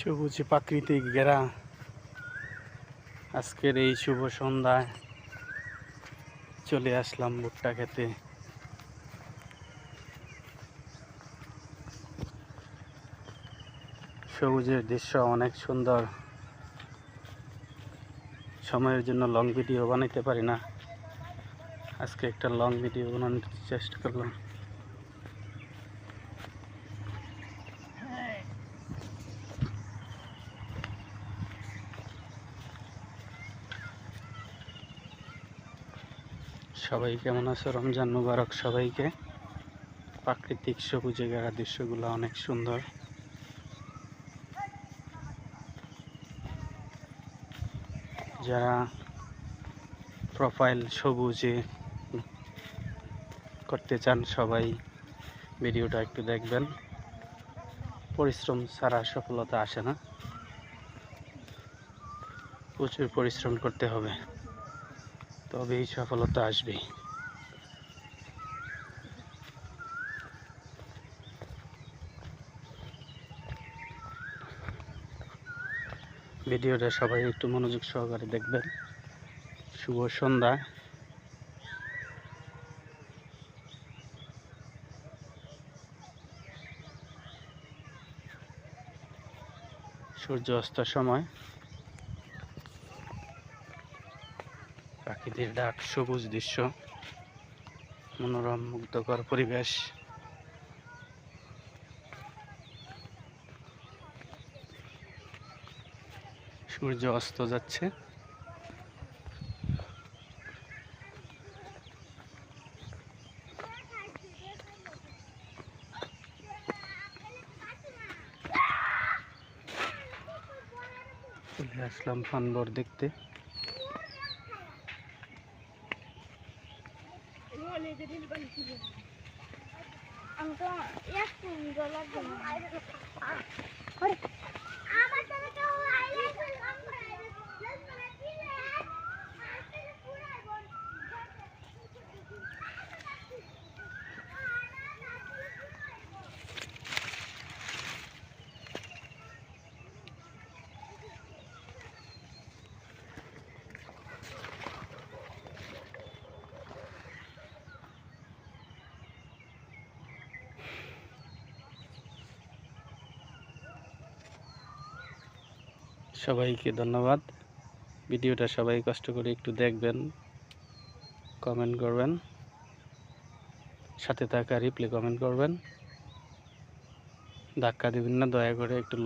সবুজে প্রাকৃতিক ঘেরা আজকের এই শুভ সন্ধ্যায় চলে আসলাম ভুট্টা খেতে। সবুজের দৃশ্য অনেক সুন্দর। সময়ের জন্য লং ভিডিও বানাইতে পারি না, আজকে একটা লং ভিডিও বানানোর চেষ্টা করলাম। সবাই কেমন আছো? রমজান মুবারক সবাইকে। প্রাকৃতিক সবুজে ঘেরা দৃশ্যগুলো অনেক সুন্দর। যারা প্রোফাইল সবুজে করতে চান সবাই ভিডিওটা একটু দেখবেন। পরিশ্রম ছাড়া সফলতা আসে না, প্রচুর পরিশ্রম করতে হবে, তবেই সফলতা আসবে। ভিডিওটা সবাই একটু মনোযোগ সহকারে দেখবেন। শুভ সন্ধ্যা। সূর্য অস্তের সময় পাখিদের ডাক, সবুজ দৃশ্য, মনোরম মুগ্ধকর পরিবেশ। সূর্য অস্ত যাচ্ছে। চলে আসলাম ফানবর দেখতে। সবাইকে ধন্যবাদ। ভিডিওটা সবাই কষ্ট করে একটু দেখবেন, কমেন্ট করবেন, সাথে থাকা রিপ্লে কমেন্ট করবেন। ধাক্কা দিবেন না, দয়া করে একটু